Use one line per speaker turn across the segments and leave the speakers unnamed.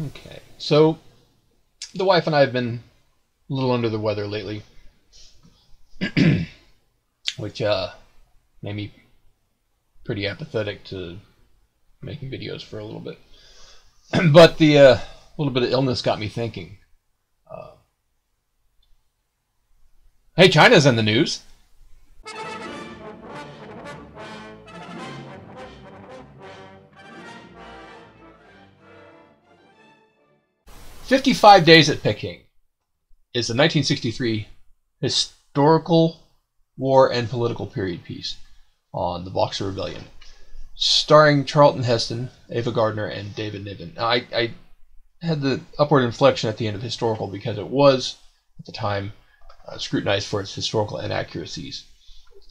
Okay. So, the wife and I have been a little under the weather lately, which made me pretty apathetic to making videos for a little bit. But the little bit of illness got me thinking. Uh, hey, China's in the news. 55 Days at Peking is a 1963 historical war and political period piece on the Boxer Rebellion, starring Charlton Heston, Ava Gardner, and David Niven. Now, I had the upward inflection at the end of historical because it was, at the time, scrutinized for its historical inaccuracies.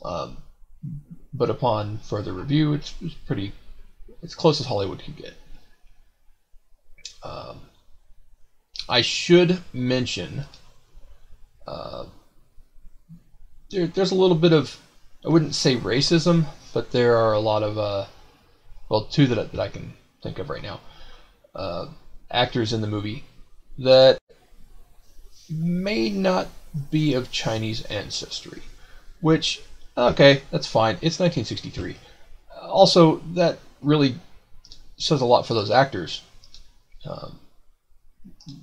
Um, but upon further review, it's close as Hollywood could get. I should mention there's a little bit of, I wouldn't say racism, but there are a lot of, two that I can think of right now, actors in the movie that may not be of Chinese ancestry, which, okay, that's fine. It's 1963. Also, that really says a lot for those actors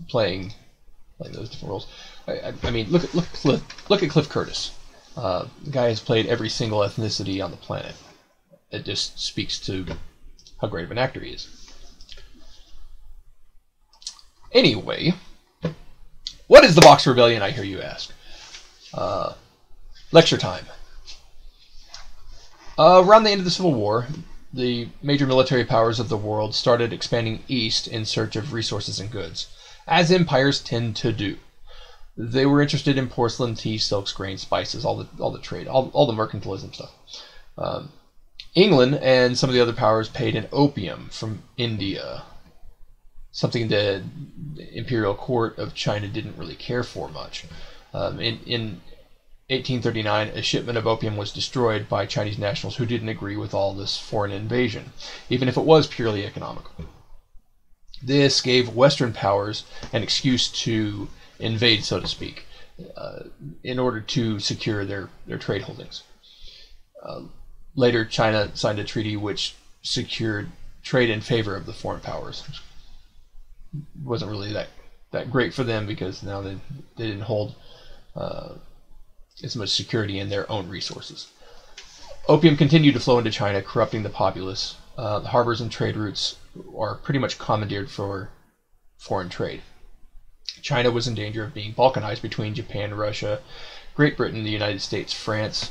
playing those different roles. I mean, look at Cliff Curtis. The guy has played every single ethnicity on the planet. It just speaks to how great of an actor he is. Anyway, what is the Boxer Rebellion, I hear you ask? Lecture time. Around the end of the Civil War, the major military powers of the world started expanding east in search of resources and goods, as empires tend to do. They were interested in porcelain, tea, silks, grains, spices, all the trade, all the mercantilism stuff. England and some of the other powers paid in opium from India, something the imperial court of China didn't really care for much. In 1839, a shipment of opium was destroyed by Chinese nationals who didn't agree with all this foreign invasion, even if it was purely economical. This gave Western powers an excuse to invade, so to speak, in order to secure their trade holdings. Later, China signed a treaty which secured trade in favor of the foreign powers. It wasn't really that great for them because now they didn't hold as much security in their own resources. Opium continued to flow into China, corrupting the populace. The harbors and trade routes are pretty much commandeered for foreign trade. China was in danger of being balkanized between Japan, Russia, Great Britain, the United States, France,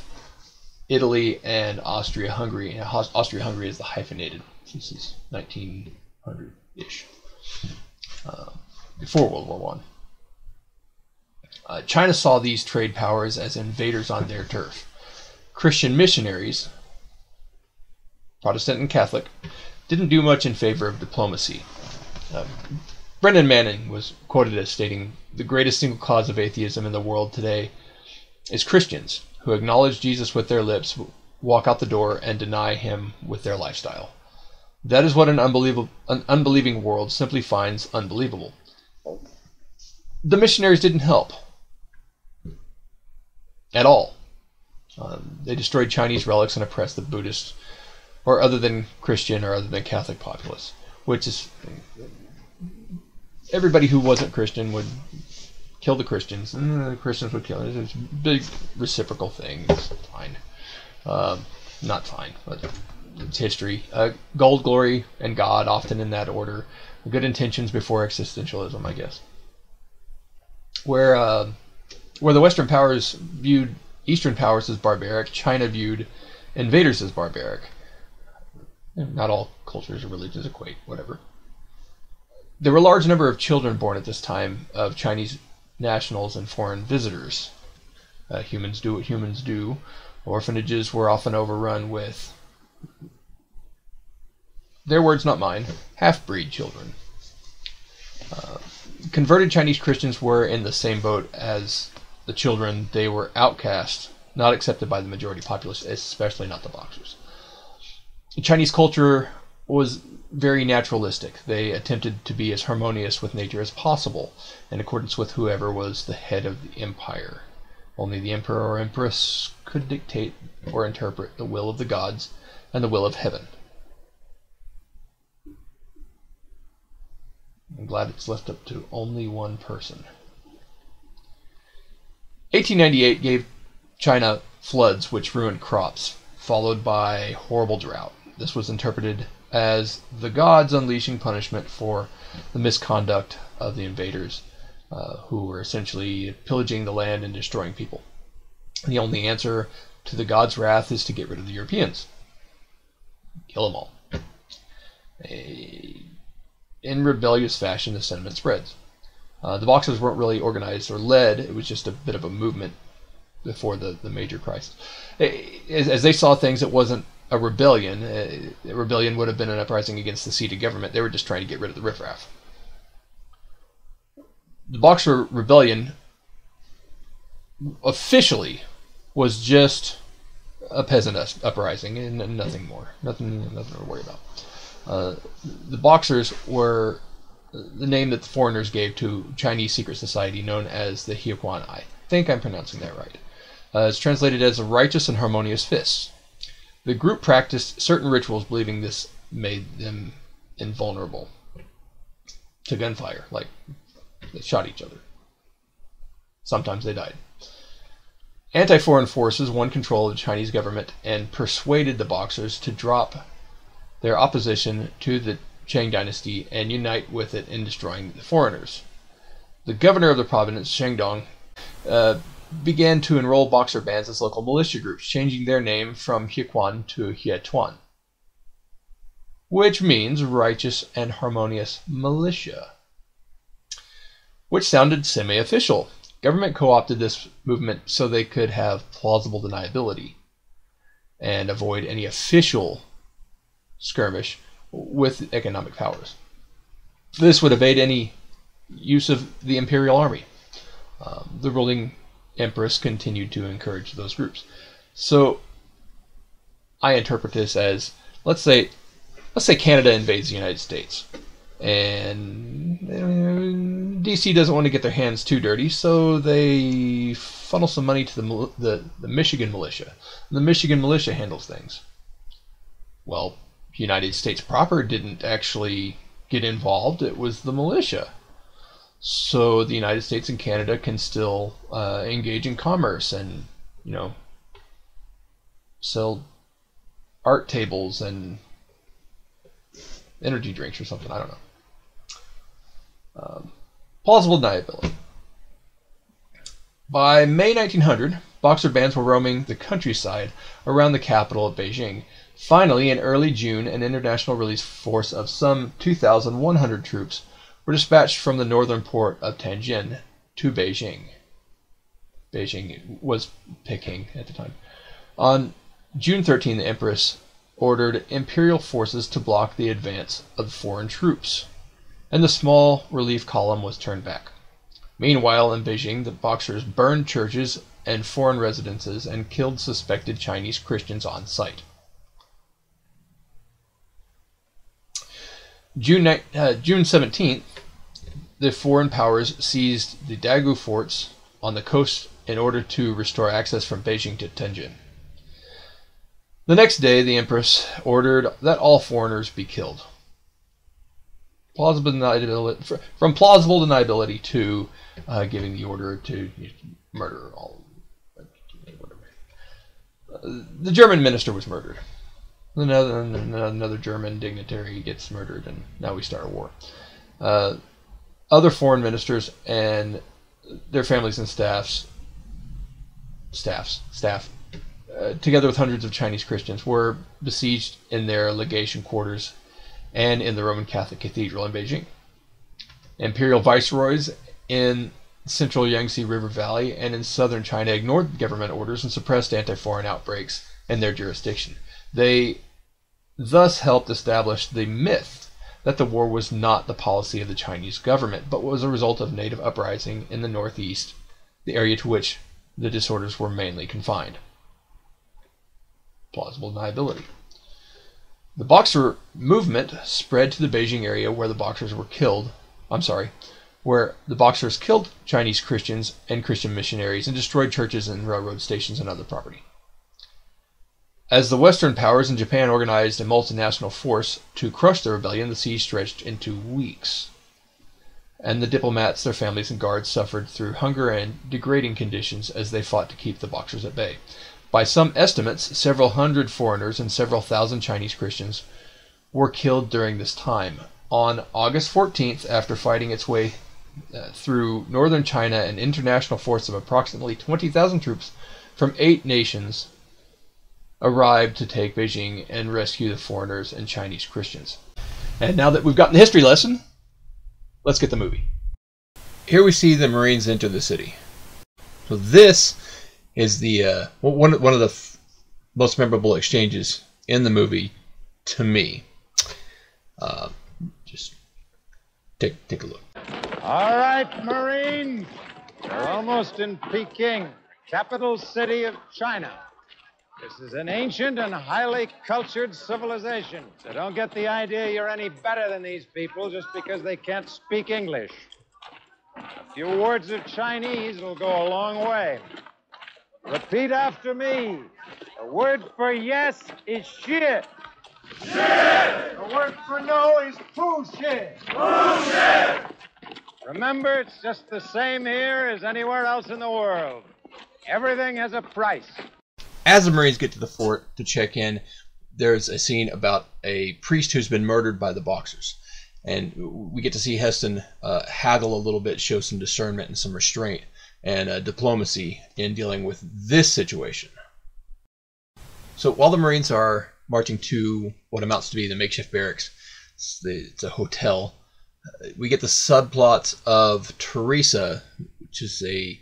Italy, and Austria-Hungary. Austria-Hungary is the hyphenated. This is 1900-ish, before World War One. China saw these trade powers as invaders on their turf. Christian missionaries, Protestant and Catholic, didn't do much in favor of diplomacy. Brendan Manning was quoted as stating, "The greatest single cause of atheism in the world today is Christians who acknowledge Jesus with their lips, walk out the door, and deny him with their lifestyle. That is what an unbelieving world simply finds unbelievable." The missionaries didn't help at all. They destroyed Chinese relics and oppressed the Buddhist, or other than Christian or other than Catholic populace, which is, everybody who wasn't Christian would kill the Christians, and the Christians would kill them. It's a big reciprocal thing. It's fine. Not fine, but it's history. Gold, glory, and God, often in that order. Good intentions before existentialism, I guess. Where the Western powers viewed Eastern powers as barbaric, China viewed invaders as barbaric. Not all cultures or religions equate, whatever. There were a large number of children born at this time of Chinese nationals and foreign visitors. Humans do what humans do. Orphanages were often overrun with, their words, not mine, half-breed children. Converted Chinese Christians were in the same boat as the children. They were outcast, not accepted by the majority populace, especially not the Boxers. Chinese culture was very naturalistic. They attempted to be as harmonious with nature as possible, in accordance with whoever was the head of the empire. Only the emperor or empress could dictate or interpret the will of the gods and the will of heaven. I'm glad it's left up to only one person. 1898 gave China floods which ruined crops, followed by horrible drought. This was interpreted as the gods unleashing punishment for the misconduct of the invaders, who were essentially pillaging the land and destroying people. The only answer to the gods' wrath is to get rid of the Europeans. Kill them all. In rebellious fashion, the sentiment spreads. The Boxers weren't really organized or led. It was just a bit of a movement before the major crisis. As they saw things, it wasn't a rebellion. A rebellion would have been an uprising against the seat of government. They were just trying to get rid of the riffraff. The Boxer Rebellion officially was just a peasant uprising and nothing more. Nothing to worry about. The Boxers were the name that the foreigners gave to Chinese secret society known as the Hequan. I think I'm pronouncing that right. It's translated as a righteous and harmonious fists. The group practiced certain rituals, believing this made them invulnerable to gunfire. Like, they shot each other. Sometimes they died. Anti-foreign forces won control of the Chinese government and persuaded the Boxers to drop their opposition to the Qing dynasty and unite with it in destroying the foreigners. The governor of the province, Shandong, began to enroll Boxer bands as local militia groups, changing their name from Hequan to Hietuan, which means righteous and harmonious militia, which sounded semi-official. Government co-opted this movement so they could have plausible deniability and avoid any official skirmish with economic powers. This would evade any use of the imperial army. The ruling empress continued to encourage those groups. So I interpret this as, let's say Canada invades the United States, and DC doesn't want to get their hands too dirty, so they funnel some money to the Michigan militia. The Michigan militia handles things. Well, United States proper didn't actually get involved. It was the militia. So the United States and Canada can still engage in commerce and, sell art tables and energy drinks or something. I don't know. Plausible deniability. By May 1900, Boxer bands were roaming the countryside around the capital of Beijing. Finally, in early June, an international relief force of some 2,100 troops were dispatched from the northern port of Tianjin to Beijing. Beijing was Peking at the time. On June 13, the Empress ordered imperial forces to block the advance of foreign troops, and the small relief column was turned back. Meanwhile, in Beijing, the Boxers burned churches and foreign residences and killed suspected Chinese Christians on sight. June 17th, the foreign powers seized the Dagu forts on the coast in order to restore access from Beijing to Tianjin. The next day, the Empress ordered that all foreigners be killed. From plausible deniability to giving the order to murder all. The German minister was murdered. Another German dignitary gets murdered, and now we start a war. Other foreign ministers and their families and staff, together with hundreds of Chinese Christians, were besieged in their legation quarters and in the Roman Catholic Cathedral in Beijing. Imperial viceroys in central Yangtze River Valley and in southern China ignored government orders and suppressed anti-foreign outbreaks in their jurisdiction. They thus helped establish the myth that the war was not the policy of the Chinese government, but was a result of native uprising in the northeast, the area to which the disorders were mainly confined. Plausible deniability. The Boxer movement spread to the Beijing area where the Boxers were killed. Where the Boxers killed Chinese Christians and Christian missionaries and destroyed churches and railroad stations and other property. As the Western powers and Japan organized a multinational force to crush the rebellion, the siege stretched into weeks. And the diplomats, their families, and guards suffered through hunger and degrading conditions as they fought to keep the Boxers at bay. By some estimates, several hundred foreigners and several thousand Chinese Christians were killed during this time. On August 14th, after fighting its way through northern China, an international force of approximately 20,000 troops from 8 nations arrived to take Beijing and rescue the foreigners and Chinese Christians. And now that we've gotten the history lesson, let's get the movie. Here we see the Marines enter the city. So this is the one of the most memorable exchanges in the movie to me. Just take a look.
All right, Marines. We're almost in Peking, capital city of China. This is an ancient and highly cultured civilization. So don't get the idea you're any better than these people just because they can't speak English. A few words of Chinese will go a long way. Repeat after me. The word for yes is shit. Shit! The word for no is bullshit. Bullshit! Remember, it's just the same here as anywhere else in the world. Everything has a price.
As the Marines get to the fort to check in, there's a scene about a priest who's been murdered by the Boxers. And we get to see Heston haggle a little bit, show some discernment and some restraint and diplomacy in dealing with this situation. So while the Marines are marching to what amounts to be the makeshift barracks, it's a hotel, we get the subplots of Teresa, which is a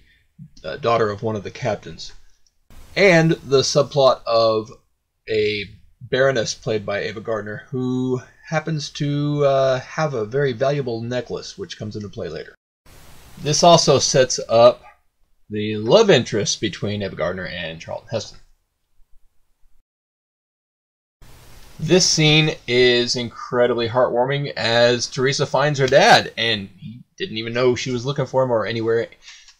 daughter of one of the captains, and the subplot of a baroness played by Ava Gardner, who happens to have a very valuable necklace, which comes into play later. This also sets up the love interest between Ava Gardner and Charlton Heston. This scene is incredibly heartwarming as Teresa finds her dad, and he didn't even know she was looking for him or anywhere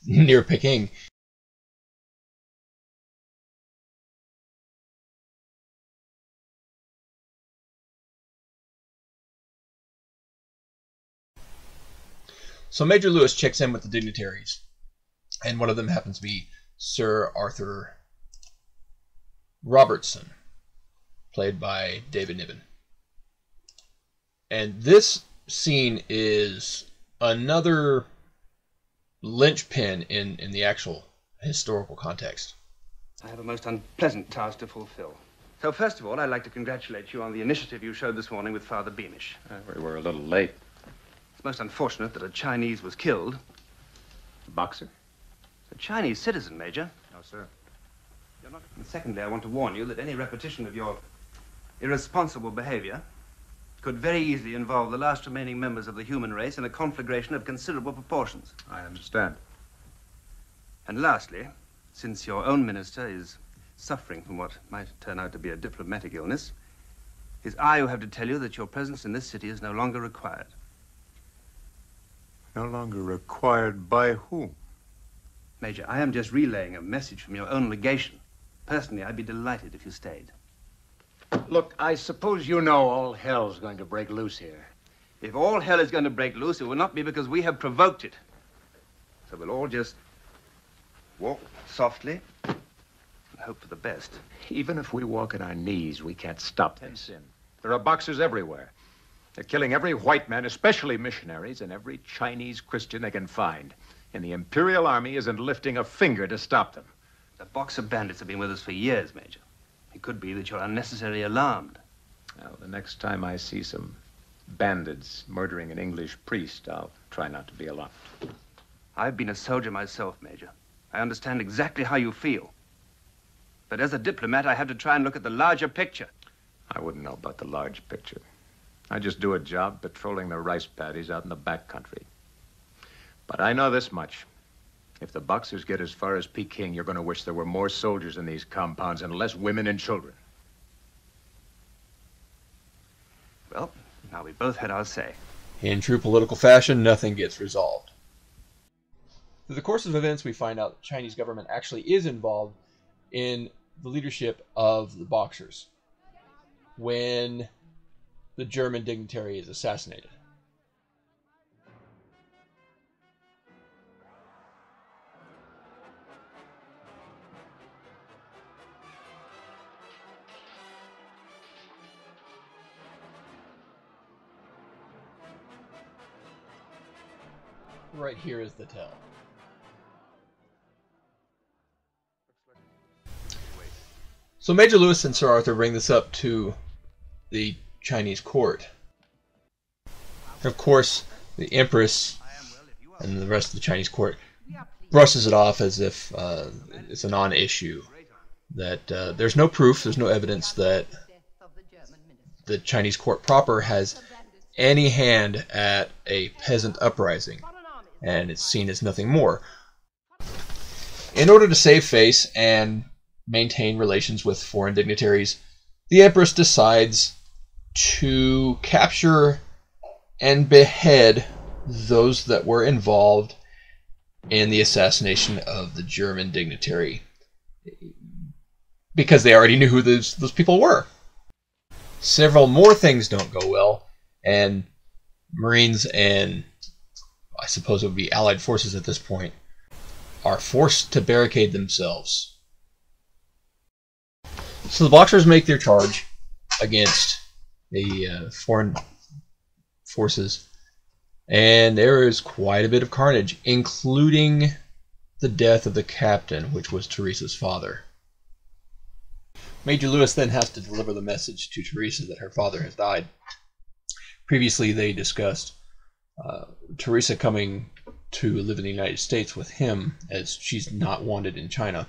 near Peking. So Major Lewis checks in with the dignitaries, and one of them happens to be Sir Arthur Robertson, played by David Niven. And this scene is another linchpin in the actual historical context.
I have a most unpleasant task to fulfill. So first of all, I'd like to congratulate you on the initiative you showed this morning with Father Beamish.
We were a little late.
It's most unfortunate that a Chinese was killed.
The Boxer?
A Chinese citizen, Major.
No, sir.
You're not... And secondly, I want to warn you that any repetition of your irresponsible behavior could very easily involve the last remaining members of the human race in a conflagration of considerable proportions.
I understand.
And lastly, since your own minister is suffering from what might turn out to be a diplomatic illness, it is I who have to tell you that your presence in this city is no longer required.
No longer required by whom?
Major, I am just relaying a message from your own legation. Personally, I'd be delighted if you stayed.
Look, I suppose you know all hell's going to break loose here.
If all hell is going to break loose, it will not be because we have provoked it. So we'll all just walk softly and hope for the best.
Even if we walk on our knees, we can't stop this. There are Boxers everywhere. They're killing every white man, especially missionaries, and every Chinese Christian they can find. And the Imperial Army isn't lifting a finger to stop them.
The Boxer bandits have been with us for years, Major. It could be that you're unnecessarily alarmed.
Well, the next time I see some bandits murdering an English priest, I'll try not to be alarmed.
I've been a soldier myself, Major. I understand exactly how you feel. But as a diplomat, I have to try and look at the larger picture.
I wouldn't know about the large picture. I just do a job patrolling the rice paddies out in the back country. But I know this much. If the Boxers get as far as Peking, you're going to wish there were more soldiers in these compounds and less women and children.
Well, now we both had our say.
In true political fashion, nothing gets resolved. Through the course of events, we find out the Chinese government actually is involved in the leadership of the Boxers when the German dignitary is assassinated. Right here is the tell. So Major Lewis and Sir Arthur bring this up to the Chinese court. Of course, the Empress and the rest of the Chinese court brushes it off as if it's a non-issue. That there's no proof, there's no evidence that the Chinese court proper has any hand at a peasant uprising, and it's seen as nothing more. In order to save face and maintain relations with foreign dignitaries, the Empress decides to capture and behead those that were involved in the assassination of the German dignitary, because they already knew who those people were. Several more things don't go well, and Marines and I suppose it would be Allied forces at this point are forced to barricade themselves. So the Boxers make their charge against the foreign forces, and there is quite a bit of carnage, including the death of the captain, which was Teresa's father. Major Lewis then has to deliver the message to Teresa that her father has died. Previously they discussed Teresa coming to live in the United States with him, as she's not wanted in China.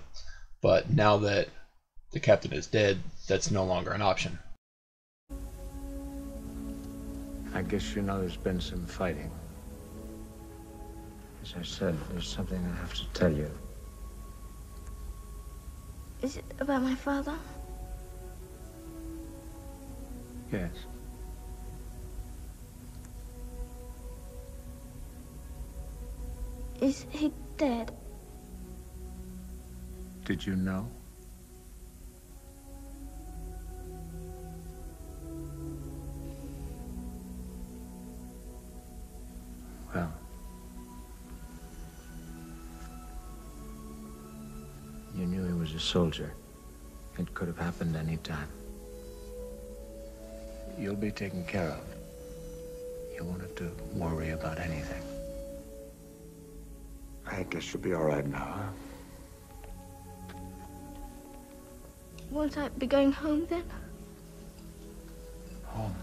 But now that the captain is dead, that's no longer an option.
I guess you know there's been some fighting. As I said, there's something I have to tell you.
Is it about my father?
Yes.
Is he dead?
Did you know? Well, you knew he was a soldier. It could have happened any time. You'll be taken care of. You won't have to worry about anything.
I guess you'll be all right now, huh?
Won't I be going home then?
Home.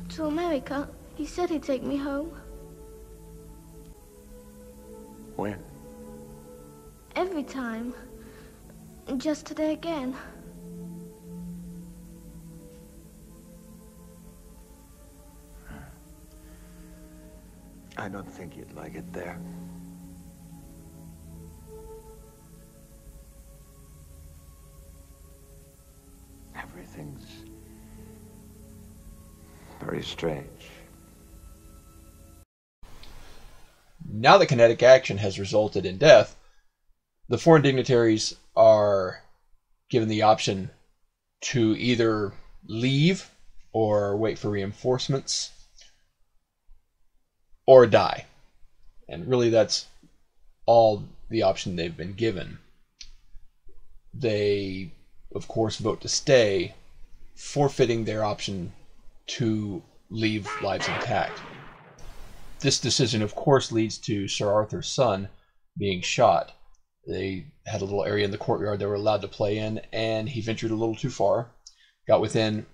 To America. He said he'd take me home.
When?
Every time. Just today again.
I don't think you'd like it there. Everything's very strange.
Now that kinetic action has resulted in death, the foreign dignitaries are given the option to either leave or wait for reinforcements or die. And really that's all the option they've been given. They, of course, vote to stay, forfeiting their option to leave lives intact. This decision, of course, leads to Sir Arthur's son being shot. They had a little area in the courtyard they were allowed to play in, and he ventured a little too far, got within,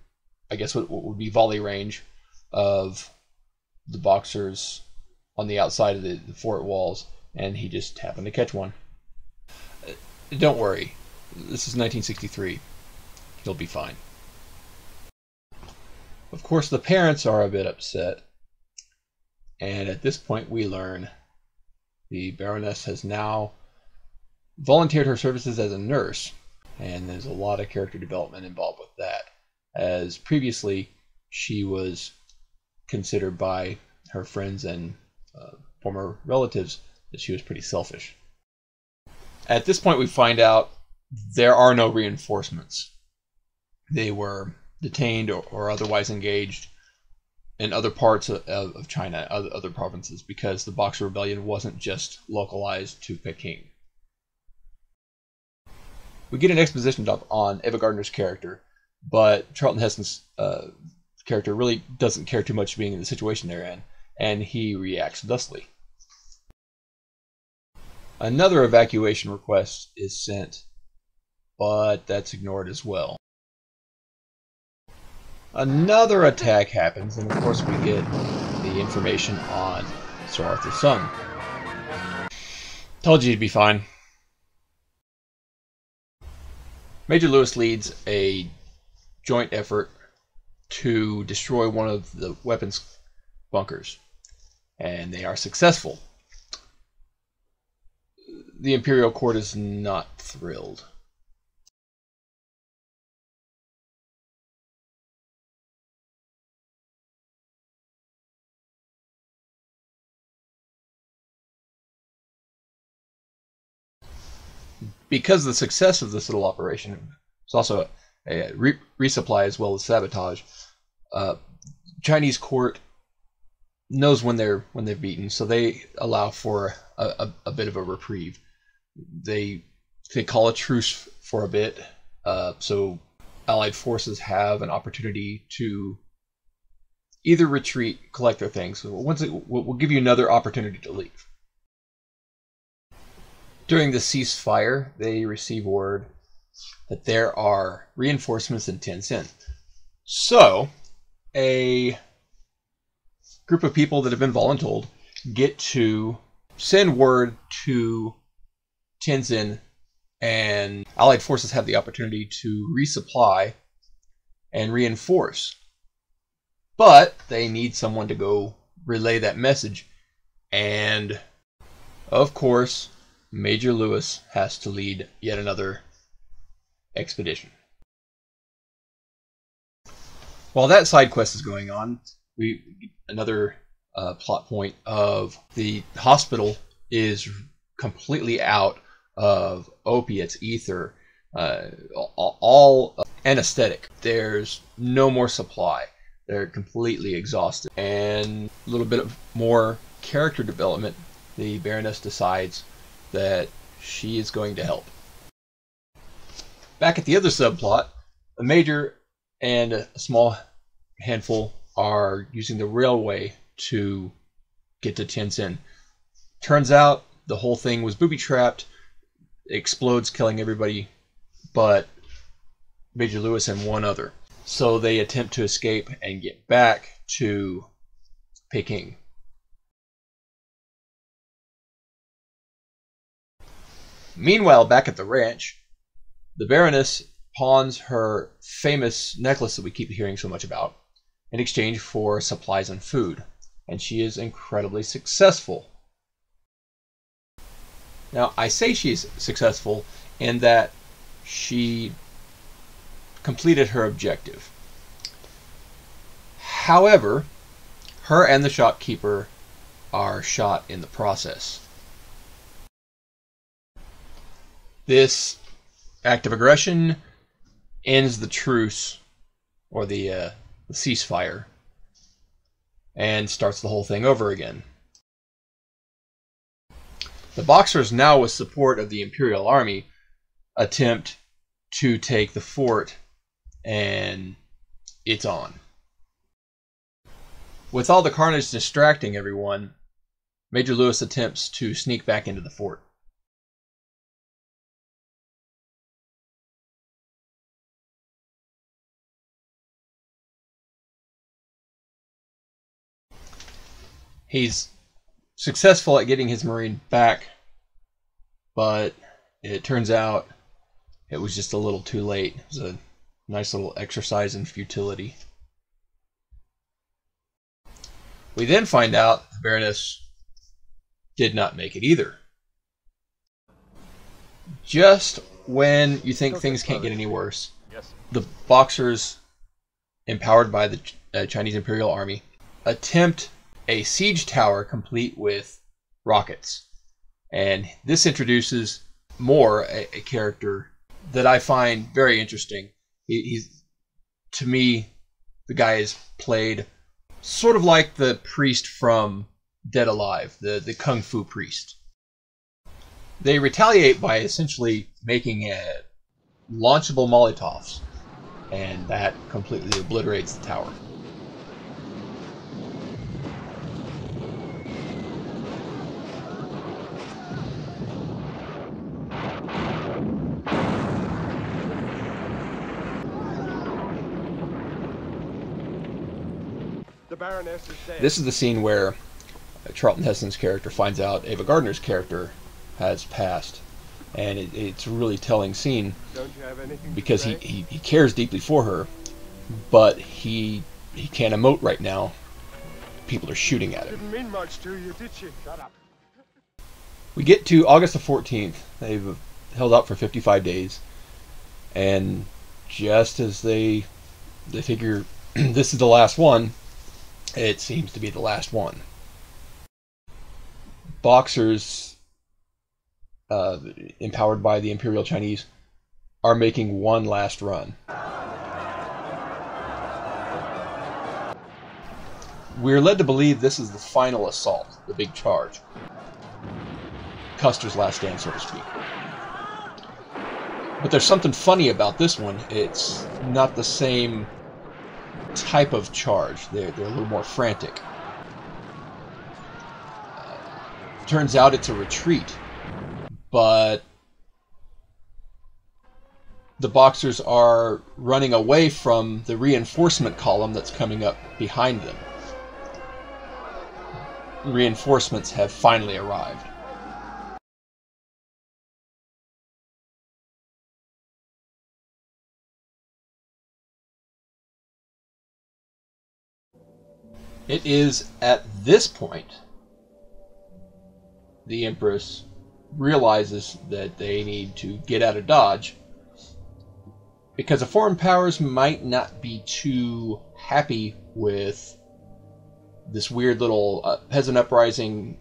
I guess, what would be volley range of the Boxers on the outside of the fort walls, and he just happened to catch one. Don't worry, this is 1963. He'll be fine. Of course, the parents are a bit upset, and at this point we learn the Baroness has now volunteered her services as a nurse. and there's a lot of character development involved with that, as previously she was considered by her friends and former relatives that she was pretty selfish. At this point, we find out there are no reinforcements. They were detained or otherwise engaged in other parts of China, other provinces, because the Boxer Rebellion wasn't just localized to Peking. We get an exposition dump on Ava Gardner's character, but Charlton Heston's character really doesn't care too much being in the situation they're in, and he reacts thusly. Another evacuation request is sent, but that's ignored as well. Another attack happens, and of course we get the information on Sir Arthur's son. Told you he'd be fine. Major Lewis leads a joint effort to destroy one of the weapons bunkers, and they are successful. The Imperial Court is not thrilled. Because of the success of this little operation, it's also a resupply as well as sabotage. Chinese court knows when they're beaten, so they allow for a bit of a reprieve. They call a truce for a bit, so Allied forces have an opportunity to either retreat, collect their things. We'll give you another opportunity to leave. During the ceasefire, they receive word that there are reinforcements in Tientsin. So, a group of people that have been voluntold get to send word to Tientsin, and Allied forces have the opportunity to resupply and reinforce. But they need someone to go relay that message, and of course, Major Lewis has to lead yet another expedition. While that side quest is going on, another plot point of the hospital is completely out of opiates, ether, all anesthetic. There's no more supply. They're completely exhausted. And a little bit of more character development. The Baroness decides that she is going to help. Back at the other subplot, the Major and a small handful are using the railway to get to Tientsin. Turns out the whole thing was booby-trapped, explodes, killing everybody but Major Lewis and one other. So they attempt to escape and get back to Peking. Meanwhile, back at the ranch, the Baroness pawns her famous necklace that we keep hearing so much about in exchange for supplies and food, and she is incredibly successful. Now, I say she's successful in that she completed her objective. However, her and the shopkeeper are shot in the process. This act of aggression ends the truce, or the ceasefire, and starts the whole thing over again. The Boxers, now with support of the Imperial Army, attempt to take the fort, and it's on. With all the carnage distracting everyone, Major Lewis attempts to sneak back into the fort. He's successful at getting his Marine back, but it turns out it was just a little too late. It was a nice little exercise in futility. We then find out the Baroness did not make it either. Just when you think things can't get any worse, the Boxers, empowered by the Chinese Imperial Army, attempt a siege tower complete with rockets. And this introduces more a character that I find very interesting. He's, to me, the guy is played sort of like the priest from Dead Alive, the Kung Fu priest. They retaliate by essentially making launchable Molotovs, and that completely obliterates the tower.
The Baroness is dead.
This is the scene where Charlton Heston's character finds out Ava Gardner's character has passed, and it's a really telling scene because he cares deeply for her, but he can't emote right now. People are shooting at him.
Didn't mean much to you, did she? Shut up.
We get to August the 14th. They've held out for 55 days, and just as they figure this is the last one, it seems to be the last one. Boxers, empowered by the Imperial Chinese, are making one last run. We're led to believe this is the final assault, the big charge. Custer's last stand, so to speak. But there's something funny about this one. It's not the same type of charge. They're a little more frantic. Turns out it's a retreat, but the Boxers are running away from the reinforcement column that's coming up behind them. Reinforcements have finally arrived. It is at this point the Empress realizes that they need to get out of Dodge because the foreign powers might not be too happy with this weird little peasant uprising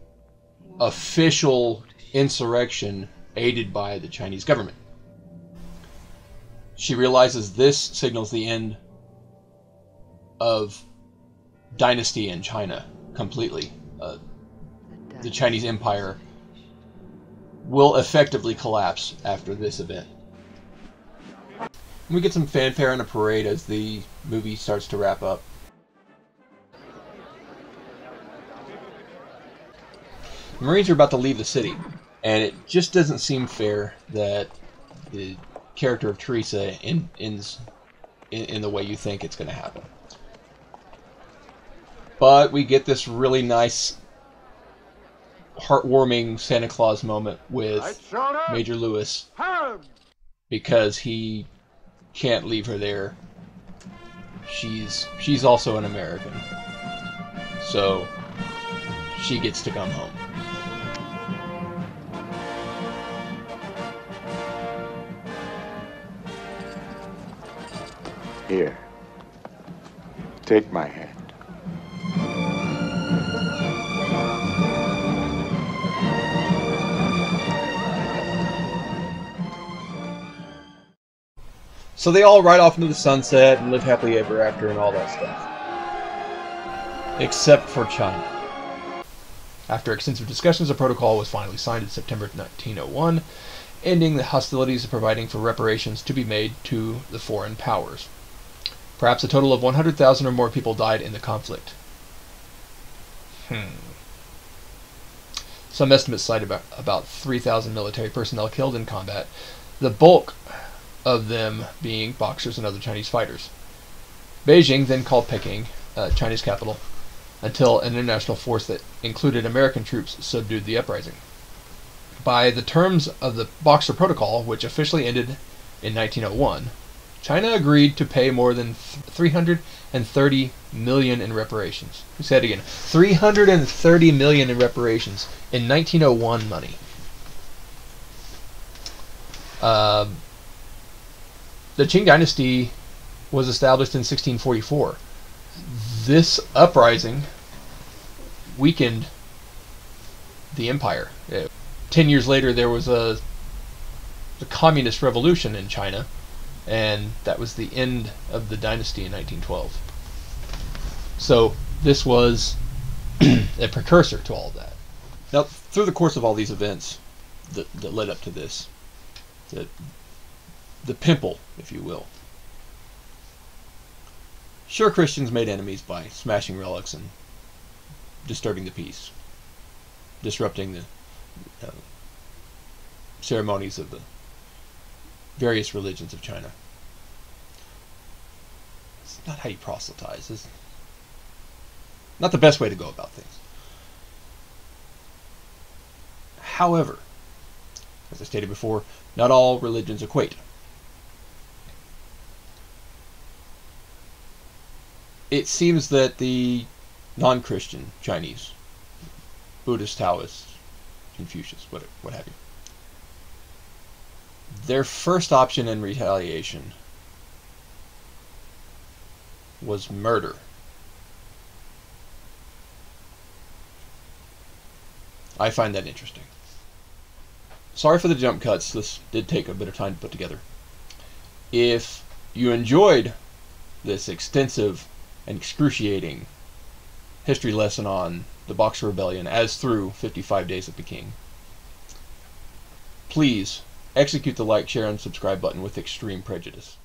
official insurrection aided by the Chinese government. She realizes this signals the end of dynasty in China completely. The Chinese Empire will effectively collapse after this event. We get some fanfare and a parade as the movie starts to wrap up. The Marines are about to leave the city, and it just doesn't seem fair that the character of Teresa ends in the way you think it's going to happen. But we get this really nice, heartwarming Santa Claus moment with Major Lewis because he can't leave her there. She's also an American, so she gets to come home.
Here. Take my hand.
So they all ride off into the sunset and live happily ever after and all that stuff. Except for China. After extensive discussions, a protocol was finally signed in September 1901, ending the hostilities and providing for reparations to be made to the foreign powers. Perhaps a total of 100,000 or more people died in the conflict. Some estimates cite about 3,000 military personnel killed in combat, the bulk of them being Boxers and other Chinese fighters. Beijing then called Peking, China's capital, until an international force that included American troops subdued the uprising. By the terms of the Boxer Protocol, which officially ended in 1901, China agreed to pay more than $330 million in reparations. We said again, $330 million in reparations in 1901 money. The Qing dynasty was established in 1644. This uprising weakened the empire. 10 years later, there was the communist revolution in China, and that was the end of the dynasty in 1912. So this was a precursor to all of that. Now, through the course of all these events that led up to this, the pimple, if you will, sure, Christians made enemies by smashing relics and disturbing the peace, disrupting the ceremonies of the various religions of China. It's not how you proselytize. It's not the best way to go about things. However, as I stated before, not all religions equate. It seems that the non-Christian Chinese, Buddhists, Taoists, Confucius, what have you, their first option in retaliation was murder. I find that interesting. Sorry for the jump cuts. This did take a bit of time to put together. If you enjoyed this extensive and excruciating history lesson on the Boxer Rebellion as through 55 Days of Peking, please execute the like, share, and subscribe button with extreme prejudice.